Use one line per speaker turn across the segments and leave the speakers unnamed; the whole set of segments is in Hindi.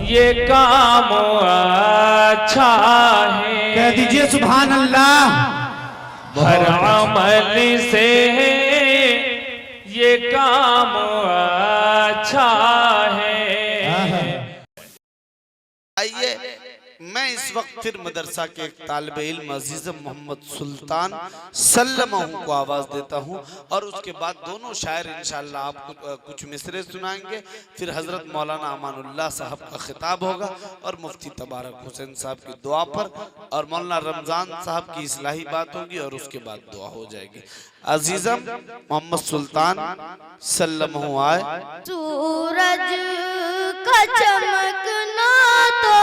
ये काम अच्छा है।
कह दीजिए सुभान अल्लाह।
हर अमल से ये काम अच्छा है।
आइए मैं इस वक्त फिर मदरसा के एक तालिब इल्म अजीज मोहम्मद सुल्तान सल्लमहू को आवाज देता हूं और उसके बाद दोनों शायर इंशाअल्लाह आपको कुछ मिसरे सुनाएंगे। फिर हजरत मौलाना अमानुल्लाह साहब का खिताब होगा और मुफ्ती तबारक हुसैन साहब की दुआ पर और मौलाना रमजान साहब की इस्लाही बात होगी और उसके बाद दुआ हो जाएगी। अजीजम मोहम्मद सुल्तान सल्लमहू आए।
सूरज का चमकना तो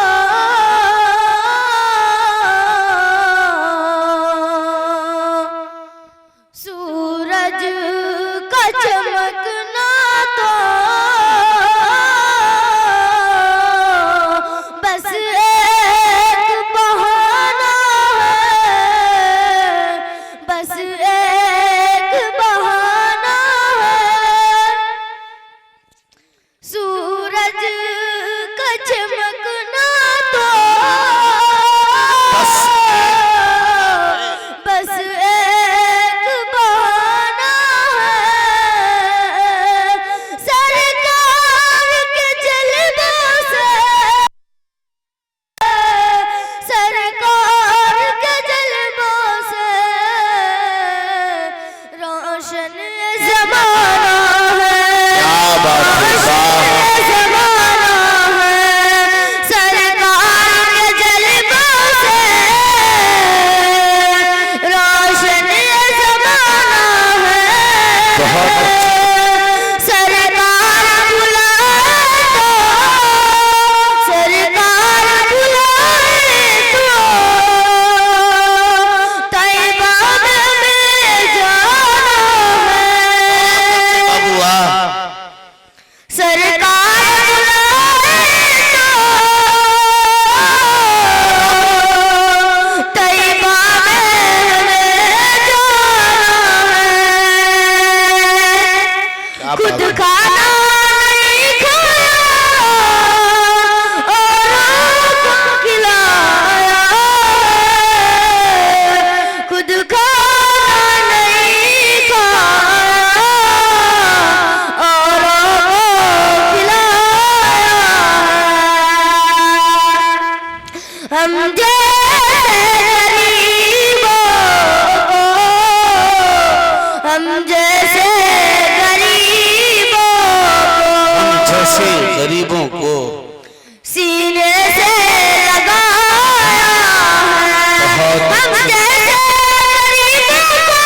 सूरज का चमकना तो बस एक बहाना है, बस एक बहाना है। सूरज का चमकना तो बस एक बहाना है। सरकार के जलवों से, सरकार के जलवों से रोशन ज़माना है। क्या बात है, ज़माना है। सरकार के जलवों से रोशन ज़माना है। सरकार बुलाए तो, सरकार बुलाए तो तैयबा में जाना है। सरकार बुलाए तो तैयबा में जाना है। खुद खाना नहीं खाया औरों को खिलाया, खुद खाना नहीं खाया औरों को खिलाया। हम जैसे गरीबों को, हम जैसे गरीबों को,
जैसे गरीबों को
सीने से लगाया है। हम जैसे गरीबों को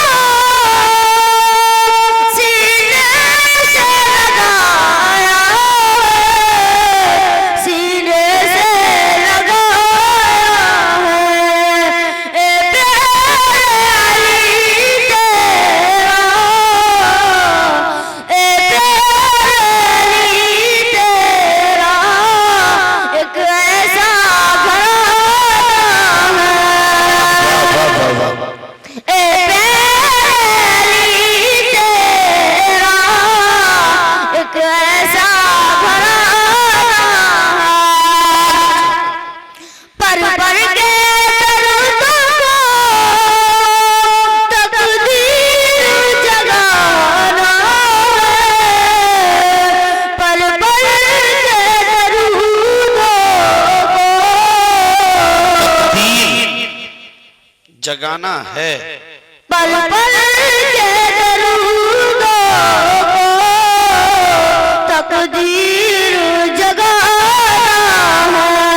सीने से लगाया है, सीने से लगाया है। ए प्यारी तेरा, ए प्यारी तेरा एक ऐसा घराना है। ए प्यारी तेरा एक ऐसा घराना है। पर के दर्दों को तकदीर जगाना है। पर के दर्दों को
जगाना है।
पल पल के दर्दों को तकदीर जगाना है।